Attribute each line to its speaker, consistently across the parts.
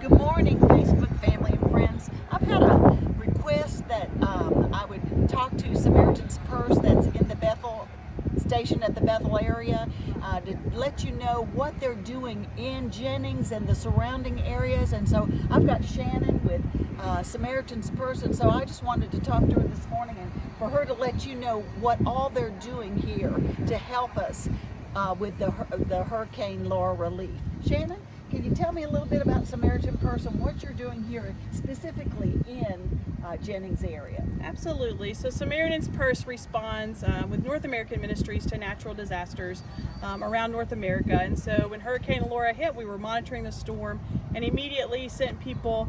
Speaker 1: Good morning, Facebook family and friends. I've had a request that I would talk to Samaritans Purse that's in the Bethel station at the Bethel area to let you know what they're doing in Jennings and the surrounding areas. And so I've got Shannon with Samaritans Purse, and so I just wanted to talk to her this morning and for her to let you know what all they're doing here to help us with the Hurricane Laura relief. Shannon, can you tell me a little bit about Samaritan Purse and what you're doing here specifically in Jennings area?
Speaker 2: Absolutely. So Samaritan's Purse responds with North American ministries to natural disasters around North America. And so when Hurricane Laura hit, we were monitoring the storm and immediately sent people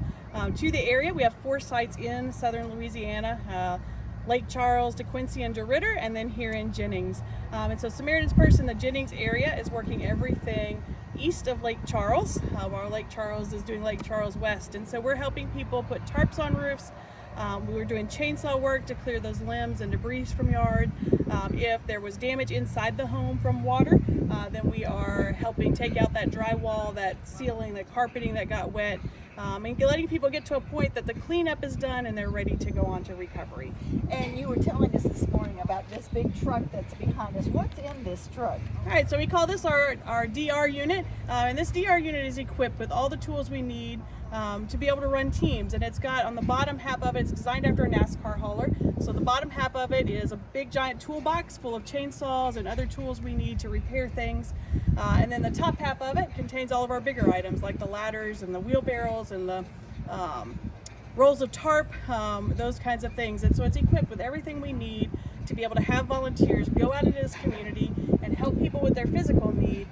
Speaker 2: to the area. We have 4 sites in southern Louisiana. Lake Charles, DeQuincy, and DeRidder, and then here in Jennings. And so Samaritan's Purse in the Jennings area is working everything east of Lake Charles, while Lake Charles is doing Lake Charles West. And so we're helping people put tarps on roofs. We were doing chainsaw work to clear those limbs and debris from yard. If there was damage inside the home from water, then we are helping take out that drywall, that ceiling, that carpeting that got wet, and letting people get to a point that the cleanup is done and they're ready to go on to recovery.
Speaker 1: And you were telling us this morning about this big truck that's behind us. What's in this truck?
Speaker 2: All right, so we call this our DR unit, and this DR unit is equipped with all the tools we need to be able to run teams. And it's got on the bottom half of it, it's designed after a NASCAR hauler. So the bottom half of it is a big giant toolbox full of chainsaws and other tools we need to repair things. And then the top half of it contains all of our bigger items like the ladders and the wheelbarrows and the rolls of tarp, those kinds of things. And so it's equipped with everything we need to be able to have volunteers go out into this community and help people with their physical need,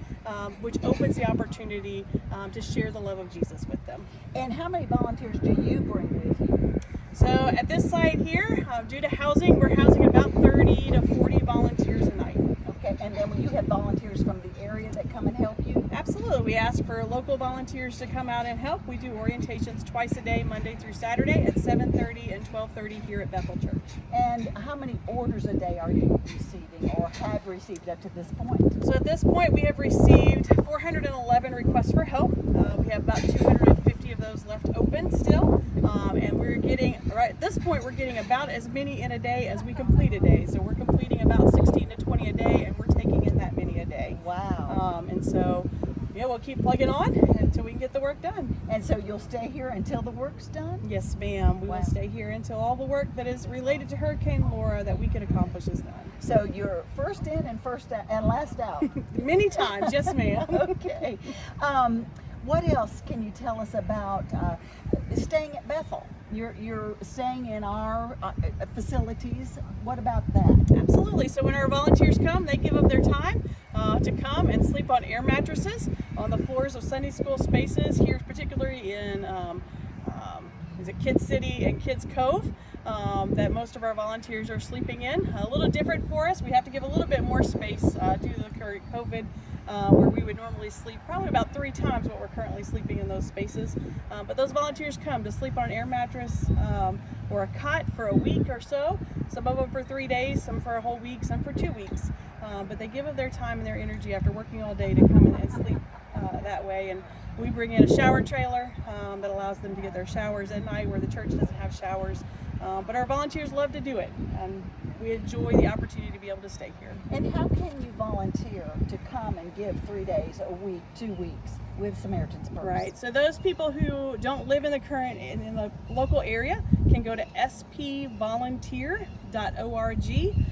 Speaker 2: which opens the opportunity to share the love of Jesus with them.
Speaker 1: And how many volunteers do you bring with you?
Speaker 2: So at this site here, due to housing, we're housing about 30 to 40 volunteers a night.
Speaker 1: Okay, and then when you have volunteers from the area that come and help you?
Speaker 2: Absolutely. We ask for local volunteers to come out and help. We do orientations twice a day, Monday through Saturday at 7:30 and 12:30 here at Bethel Church.
Speaker 1: And how many orders a day are you receiving or have received up to this point?
Speaker 2: So at this point, we have received 411 requests for help. We have about 250 of those left open still. And we're getting, right at this point, we're getting about as many in a day as we complete a day. So we're completing about 16 to 20 a day, and we're taking in that many a day.
Speaker 1: Wow.
Speaker 2: And so, yeah, we'll keep plugging on until we can get the work done.
Speaker 1: And so you'll stay here until the work's done?
Speaker 2: Yes, ma'am. We
Speaker 1: Wow.
Speaker 2: will stay here until all the work that is related to Hurricane Laura that we can accomplish is done.
Speaker 1: So you're first in and first out and last out.
Speaker 2: Many times, yes, ma'am.
Speaker 1: Okay. What else can you tell us about staying at Bethel? You're staying in our facilities. What about that?
Speaker 2: Absolutely. So when our volunteers come, they give up their time to come and sleep on air mattresses on the floors of Sunday school spaces here, particularly in Kids City and Kids Cove, that most of our volunteers are sleeping in. A little different for us. We have to give a little bit more space due to the current COVID, where we would normally sleep probably about 3 times what we're currently sleeping in those spaces. But those volunteers come to sleep on an air mattress or a cot for a week or so. Some of them for 3 days, some for a whole week, some for 2 weeks. But they give of their time and their energy after working all day to come in and sleep that way. And we bring in a shower trailer that allows them to get their showers at night where the church doesn't have showers. But our volunteers love to do it, and we enjoy the opportunity to be able to stay here.
Speaker 1: And how can you volunteer to come and give 3 days, a week, 2 weeks with Samaritan's Purse?
Speaker 2: Right. So those people who don't live in the local area can go to spvolunteer.org.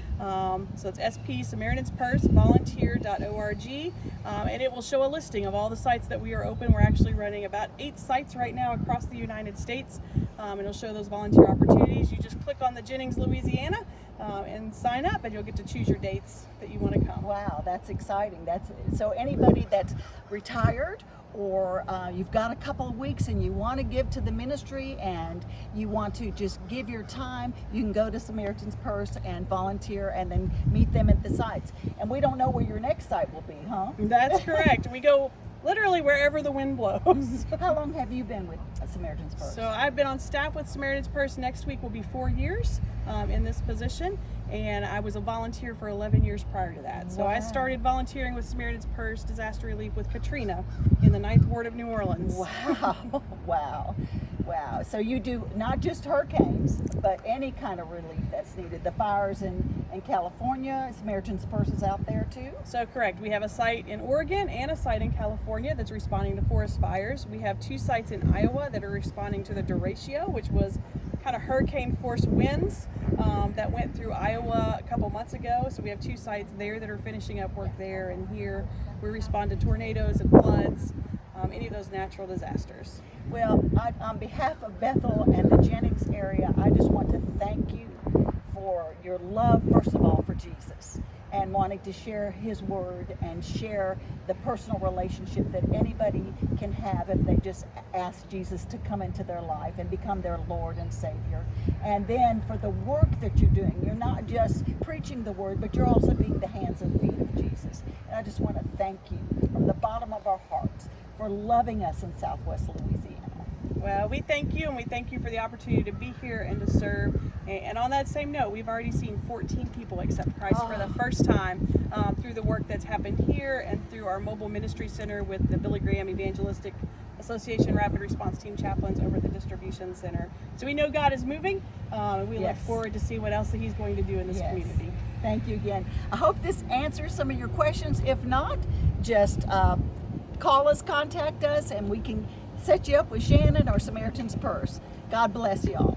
Speaker 2: So it's SP Samaritans Purse volunteer.org, and it will show a listing of all the sites that we are open. We're actually running about 8 sites right now across the United States, and it'll show those volunteer opportunities. You just click on the Jennings, Louisiana, and sign up, and you'll get to choose your dates that you want to come.
Speaker 1: Wow, that's exciting. So anybody that's retired or you've got a couple of weeks and you want to give to the ministry and you want to just give your time, you can go to Samaritan's Purse and volunteer and then meet them at the sites. And we don't know where your next site will be, huh?
Speaker 2: That's correct. We go literally wherever the wind blows.
Speaker 1: How long have you been with Samaritan's Purse?
Speaker 2: So I've been on staff with Samaritans Purse. Next week will be 4 years in this position, and I was a volunteer for 11 years prior to that. So I started volunteering with Samaritans Purse Disaster Relief with Katrina in the 9th Ward of New Orleans.
Speaker 1: Wow, wow, wow. So you do not just hurricanes, but any kind of relief that's needed. The fires in California, Samaritan's Purse is out there too?
Speaker 2: So correct. We have a site in Oregon and a site in California that's responding to forest fires. We have 2 sites in Iowa that are responding to the derecho, which was kind of hurricane force winds that went through Iowa a couple months ago. So we have 2 sites there that are finishing up work there, and here we respond to tornadoes and floods, any of those natural disasters.
Speaker 1: Well, on behalf of Bethel and the Jennings area, I just want to thank you for your love, first of all, for Jesus, and wanting to share his word and share the personal relationship that anybody can have if they just ask Jesus to come into their life and become their Lord and Savior. And then for the work that you're doing, you're not just preaching the word, but you're also being the hands and feet of Jesus. And I just want to thank you from the bottom of our hearts for loving us in Southwest Louisiana.
Speaker 2: Well, we thank you, and we thank you for the opportunity to be here and to serve. And on that same note, we've already seen 14 people accept Christ for the first time through the work that's happened here and through our mobile ministry center with the Billy Graham Evangelistic Association Rapid Response Team Chaplains over at the Distribution Center. So we know God is moving, and we look forward to see what else that he's going to do in this community.
Speaker 1: Thank you again. I hope this answers some of your questions. If not, just call us, contact us, and we can set you up with Shannon or Samaritan's Purse. God bless y'all.